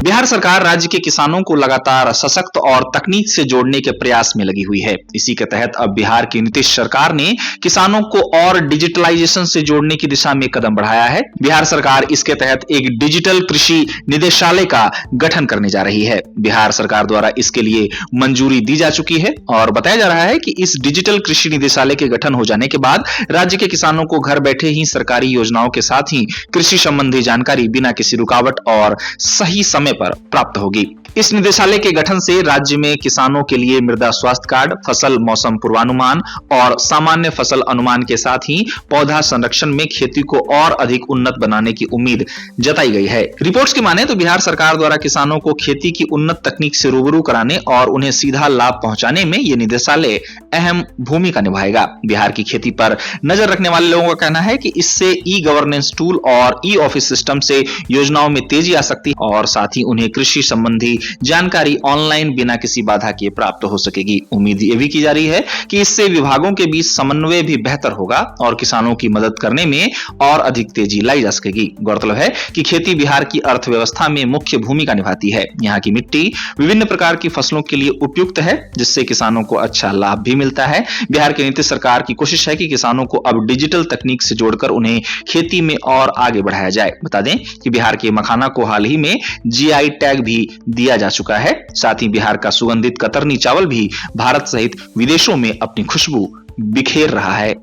बिहार सरकार राज्य के किसानों को लगातार सशक्त और तकनीक से जोड़ने के प्रयास में लगी हुई है। इसी के तहत अब बिहार की नीतीश सरकार ने किसानों को और डिजिटलाइजेशन से जोड़ने की दिशा में कदम बढ़ाया है। बिहार सरकार इसके तहत एक डिजिटल कृषि निदेशालय का गठन करने जा रही है। बिहार सरकार द्वारा इसके लिए मंजूरी दी जा चुकी है और बताया जा रहा है कि इस डिजिटल कृषि निदेशालय के गठन हो जाने के बाद राज्य के किसानों को घर बैठे ही सरकारी योजनाओं के साथ ही कृषि संबंधी जानकारी बिना किसी रुकावट और सही समय पर प्राप्त होगी। इस निदेशालय के गठन से राज्य में किसानों के लिए मृदा स्वास्थ्य कार्ड, फसल मौसम पूर्वानुमान और सामान्य फसल अनुमान के साथ ही पौधा संरक्षण में खेती को और अधिक उन्नत बनाने की उम्मीद जताई गई है। रिपोर्ट्स की माने तो बिहार सरकार द्वारा किसानों को खेती की उन्नत तकनीक से रूबरू कराने और उन्हें सीधा लाभ पहुंचाने में यह निदेशालय अहम भूमिका निभाएगा। बिहार की खेती पर नजर रखने वाले लोगों का कहना है कि इससे ई गवर्नेंस टूल और ई ऑफिस सिस्टम से योजनाओं में तेजी आ सकती है और साथ ही उन्हें कृषि संबंधी जानकारी ऑनलाइन बिना किसी बाधा के प्राप्त हो सकेगी। उम्मीद ये भी की जा रही है कि इससे विभागों के बीच समन्वय भी बेहतर होगा और किसानों की मदद करने में और अधिक तेजी लाई जा सकेगी। गौरतलब है कि खेती बिहार की अर्थव्यवस्था में मुख्य भूमिका निभाती है। यहाँ की मिट्टी विभिन्न प्रकार की फसलों के लिए उपयुक्त है, जिससे किसानों को अच्छा लाभ भी मिलता है। बिहार की नीतीश सरकार की कोशिश है कि किसानों को अब डिजिटल तकनीक से जोड़कर उन्हें खेती में और आगे बढ़ाया जाए। बता दें कि बिहार के मखाना को हाल ही में जीआई टैग भी दिया जा चुका है। साथ ही बिहार का सुगंधित कतरनी चावल भी भारत सहित विदेशों में अपनी खुशबू बिखेर रहा है।